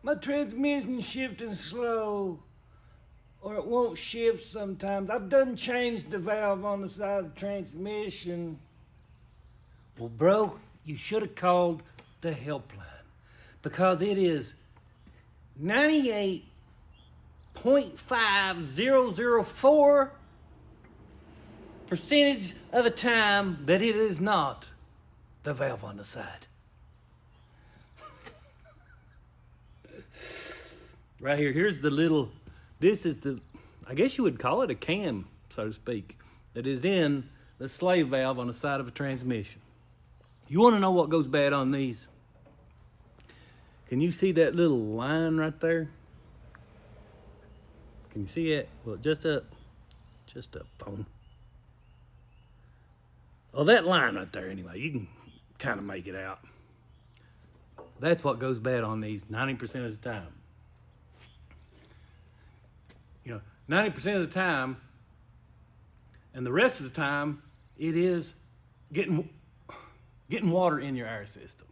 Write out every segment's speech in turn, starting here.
My transmission shifting slow, or it won't shift sometimes. I've done changed the valve on the side of the transmission. Well, bro, you should have called the helpline because it is 98.5004% of the time that it is not the valve on the side. Right here, here's the little, this is the, I guess you would call it a cam, so to speak, that is in the slave valve on the side of a transmission. You want to know what goes bad on these? Can you see that little line right there? Can you see it? Well, just up, boom. Oh, that line right there anyway, you can kind of make it out. That's what goes bad on these 90% of the time. You know, 90% of the time, and the rest of the time, it is getting water in your air system,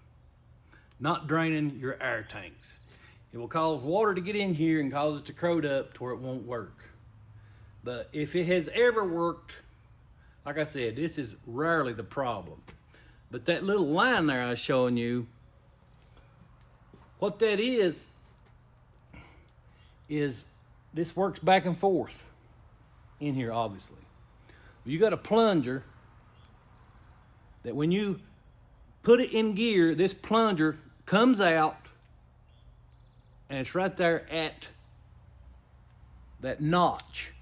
not draining your air tanks. It will cause water to get in here and cause it to corrode up to where it won't work. But if it has ever worked, like I said, this is rarely the problem. But that little line there I was showing you, what that is this works back and forth in here, obviously. You got a plunger that when you put it in gear, this plunger comes out and it's right there at that notch.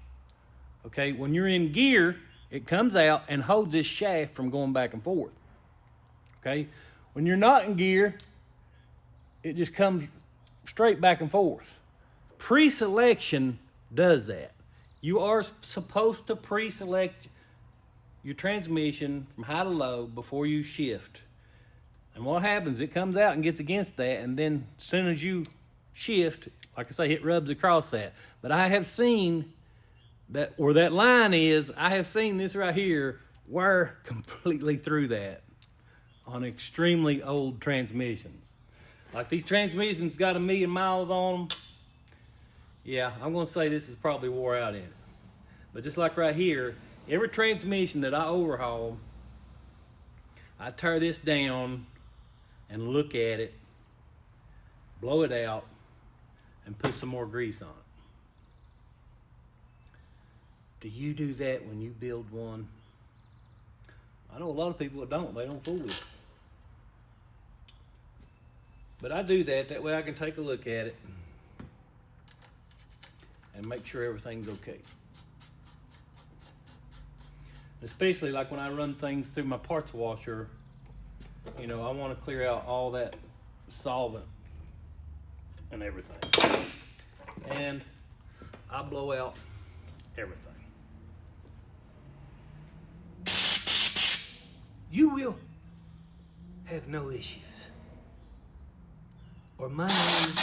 Okay, when you're in gear, it comes out and holds this shaft from going back and forth. Okay, when you're not in gear, it just comes straight back and forth. Pre-selection does that. You are supposed to pre-select your transmission from high to low before you shift. And what happens, it comes out and gets against that, and then as soon as you shift, like I say, it rubs across that. But I have seen that where that line is, I have seen this right here wear completely through that on extremely old transmissions. Like these transmissions got 1,000,000 miles on them. Yeah, I'm gonna say this is probably wore out in it. But just like right here, every transmission that I overhaul, I tear this down and look at it, blow it out, and put some more grease on it. Do you do that when you build one? I know a lot of people that don't. They don't fool with it. But I do that. That way I can take a look at it and make sure everything's okay. Especially like when I run things through my parts washer, you know, I want to clear out all that solvent and everything. And I blow out everything. You will have no issues. Or my name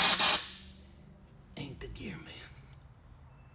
ain't the Gear Man.